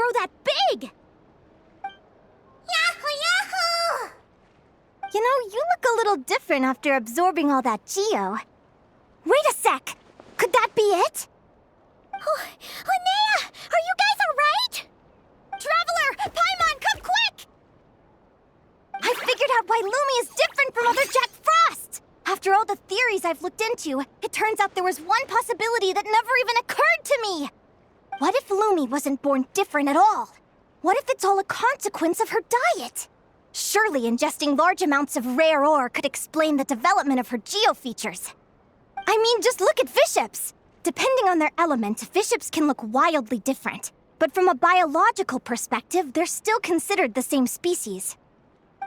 grow that big! Yahoo, yahoo! You know, you look a little different after absorbing all that Geo. Wait a sec! Could that be it? Linnea! Are you guys alright? Traveler! Paimon, come quick! I figured out why Lumi is different from other Jack Frost! After all the theories I've looked into, it turns out there was one possibility that never even occurred to me! What if Lumi wasn't born different at all? What if it's all a consequence of her diet? Surely ingesting large amounts of rare ore could explain the development of her geofeatures. I mean, just look at fiships! Depending on their element, fiships can look wildly different. But from a biological perspective, they're still considered the same species.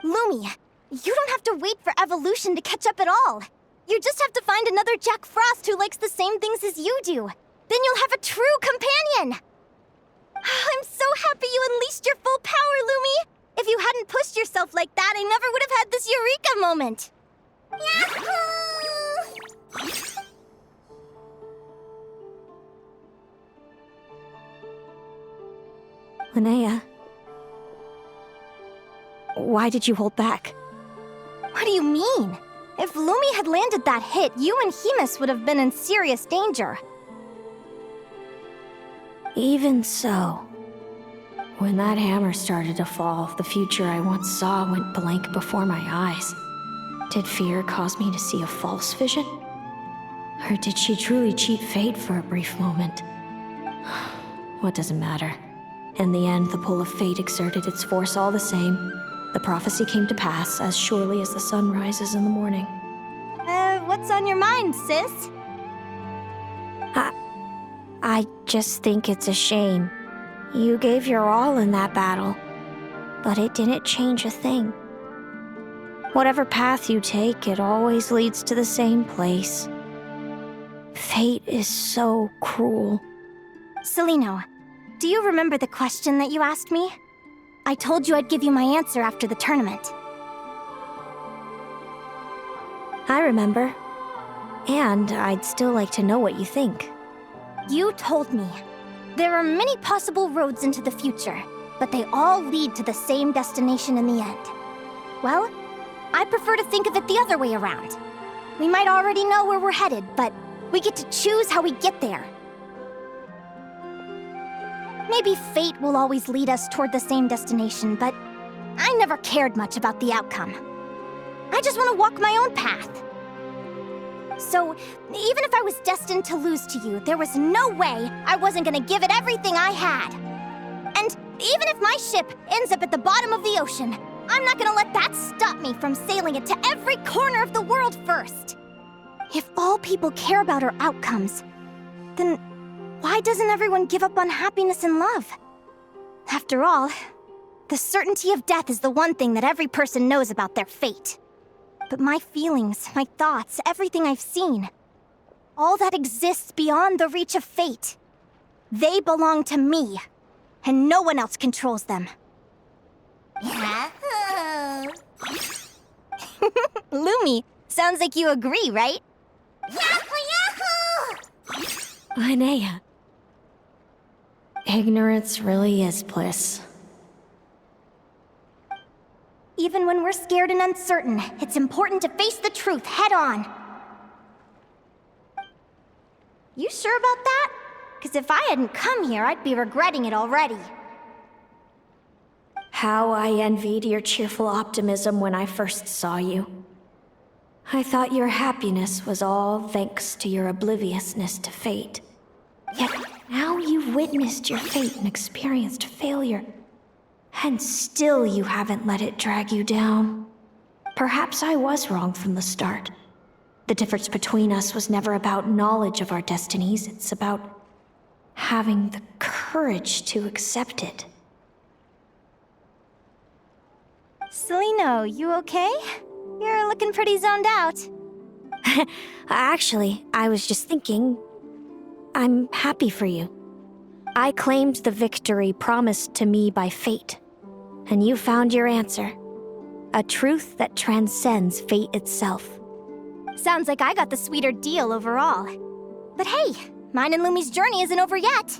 Lumi, you don't have to wait for evolution to catch up at all. You just have to find another Jack Frost who likes the same things as you do. Then you'll have a true companion! I'm so happy you unleashed your full power, Lumi! If you hadn't pushed yourself like that, I never would have had this eureka moment! Yahoo! Linnea, why did you hold back? What do you mean? If Lumi had landed that hit, you and Hemus would have been in serious danger. Even so, when that hammer started to fall, the future I once saw went blank before my eyes. Did fear cause me to see a false vision? Or did she truly cheat fate for a brief moment? What does it matter? In the end, the pull of fate exerted its force all the same. The prophecy came to pass as surely as the sun rises in the morning. What's on your mind, sis? I just think it's a shame. You gave your all in that battle, but it didn't change a thing. Whatever path you take, it always leads to the same place. Fate is so cruel. Celino, do you remember the question that you asked me? I told you I'd give you my answer after the tournament. I remember. And I'd still like to know what you think. You told me. There are many possible roads into the future, but they all lead to the same destination in the end. Well, I prefer to think of it the other way around. We might already know where we're headed, but we get to choose how we get there. Maybe fate will always lead us toward the same destination, but I never cared much about the outcome. I just want to walk my own path. So, even if I was destined to lose to you, there was no way I wasn't gonna give it everything I had. And even if my ship ends up at the bottom of the ocean, I'm not gonna let that stop me from sailing it to every corner of the world first. If all people care about are outcomes, then why doesn't everyone give up on happiness and love? After all, the certainty of death is the one thing that every person knows about their fate. But my feelings, my thoughts, everything I've seen, all that exists beyond the reach of fate, they belong to me, and no one else controls them. Yahoo! Lumi, sounds like you agree, right? Yahoo, yahoo! Linnea. Ignorance really is bliss. Even when we're scared and uncertain, it's important to face the truth head on. You sure about that? Because if I hadn't come here, I'd be regretting it already. How I envied your cheerful optimism when I first saw you. I thought your happiness was all thanks to your obliviousness to fate. Yet now you've witnessed your fate and experienced failure. And still you haven't let it drag you down. Perhaps I was wrong from the start. The difference between us was never about knowledge of our destinies, it's about having the courage to accept it. Celino, you okay? You're looking pretty zoned out. Actually, I was just thinking, I'm happy for you. I claimed the victory promised to me by fate, and you found your answer. A truth that transcends fate itself. Sounds like I got the sweeter deal overall. But hey, mine and Lumi's journey isn't over yet.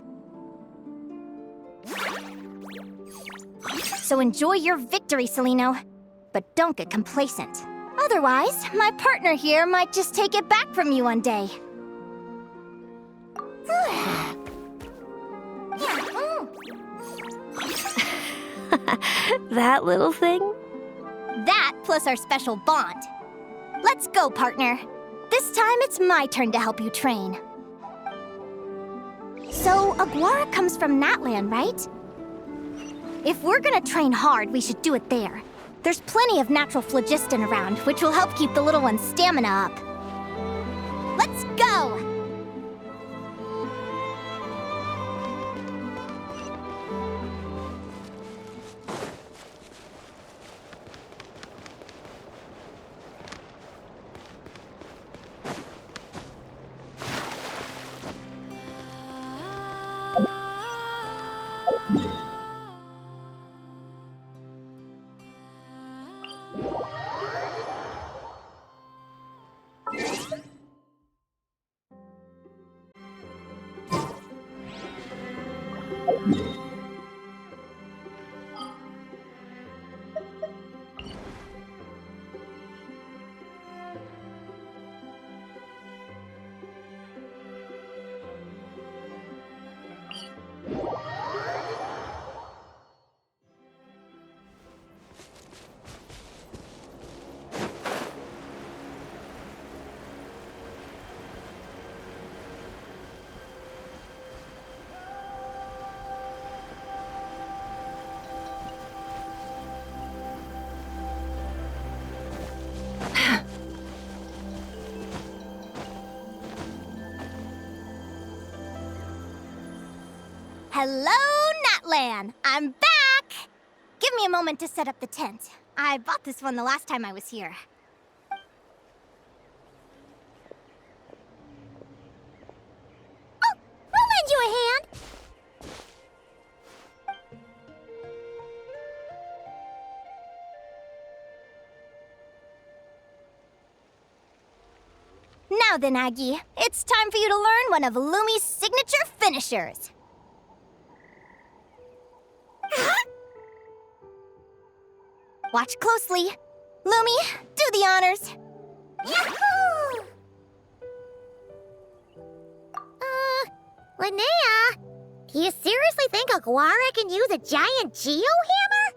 So enjoy your victory, Celino. But don't get complacent. Otherwise, my partner here might just take it back from you one day. That little thing? That plus our special bond. Let's go, partner. This time it's my turn to help you train. So, Aguara comes from Natlan, right? If we're gonna train hard, we should do it there. There's plenty of natural phlogiston around, which will help keep the little one's stamina up. Let's go! Hello, Natlan! I'm back! Give me a moment to set up the tent. I bought this one the last time I was here. Oh, I'll lend you a hand! Now then, Aggie, it's time for you to learn one of Lumi's signature finishers. Watch closely. Lumi, do the honors. Yahoo! Linnea, do you seriously think Aguara can use a giant geohammer?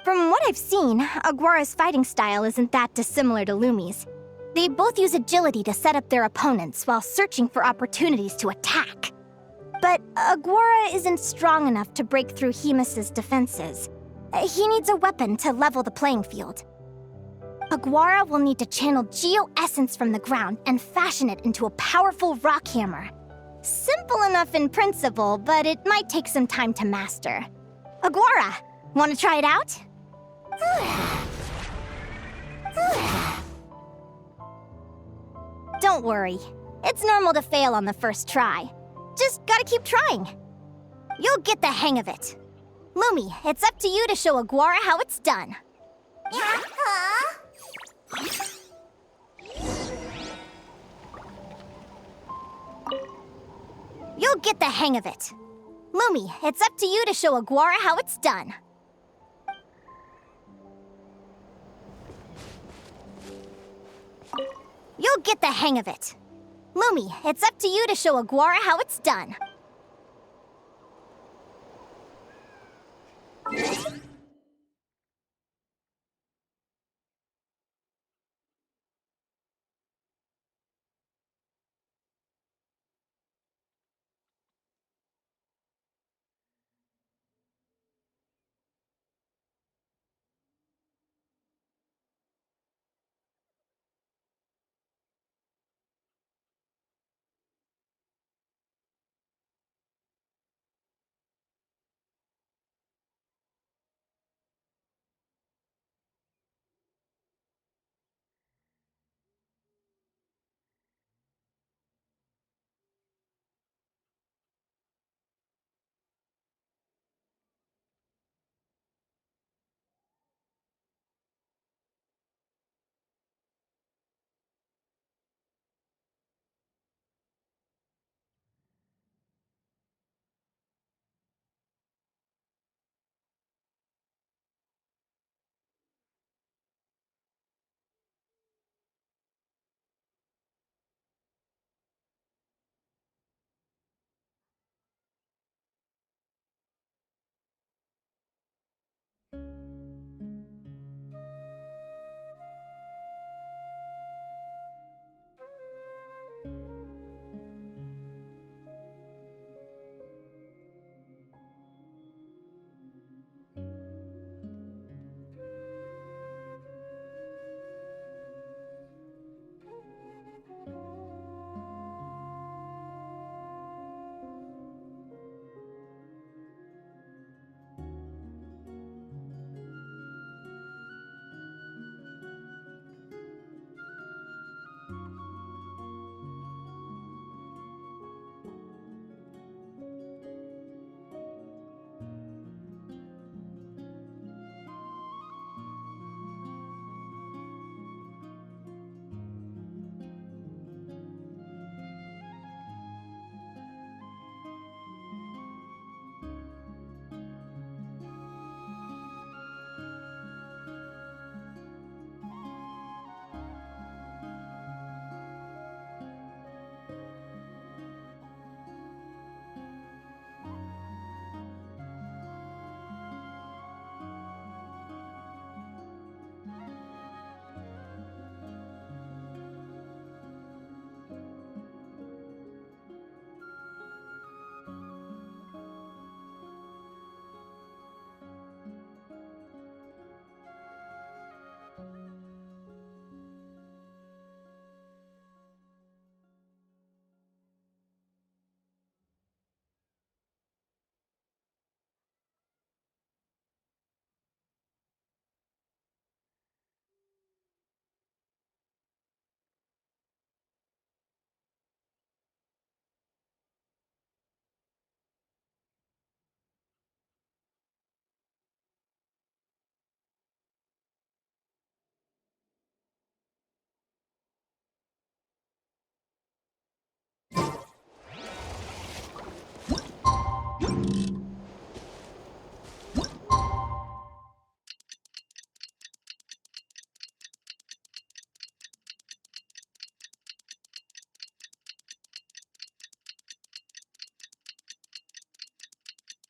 From what I've seen, Aguara's fighting style isn't that dissimilar to Lumi's. They both use agility to set up their opponents while searching for opportunities to attack. But Aguara isn't strong enough to break through Hemus's defenses. He needs a weapon to level the playing field. Aguara will need to channel geo-essence from the ground and fashion it into a powerful rock hammer. Simple enough in principle, but it might take some time to master. Aguara, want to try it out? Don't worry. It's normal to fail on the first try. Just gotta keep trying. You'll get the hang of it. Lumi, it's up to you to show Aguara how it's done. You'll get the hang of it. Lumi, it's up to you to show Aguara how it's done. You'll get the hang of it. Lumi, it's up to you to show Aguara how it's done.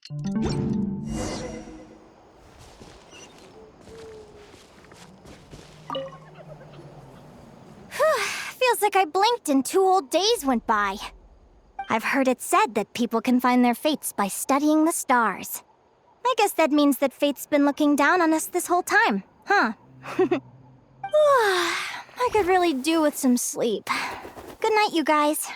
Feels like I blinked and 2 whole days went by. I've heard it said that people can find their fates by studying the stars. I guess that means that fate's been looking down on us this whole time, huh? I could really do with some sleep. Good night, you guys.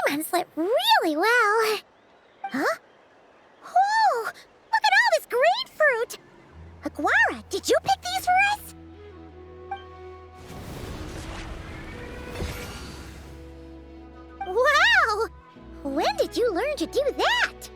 Paimon slept really well. Huh? Oh, look at all this grapefruit! Aguara, did you pick these for us? Wow! When did you learn to do that?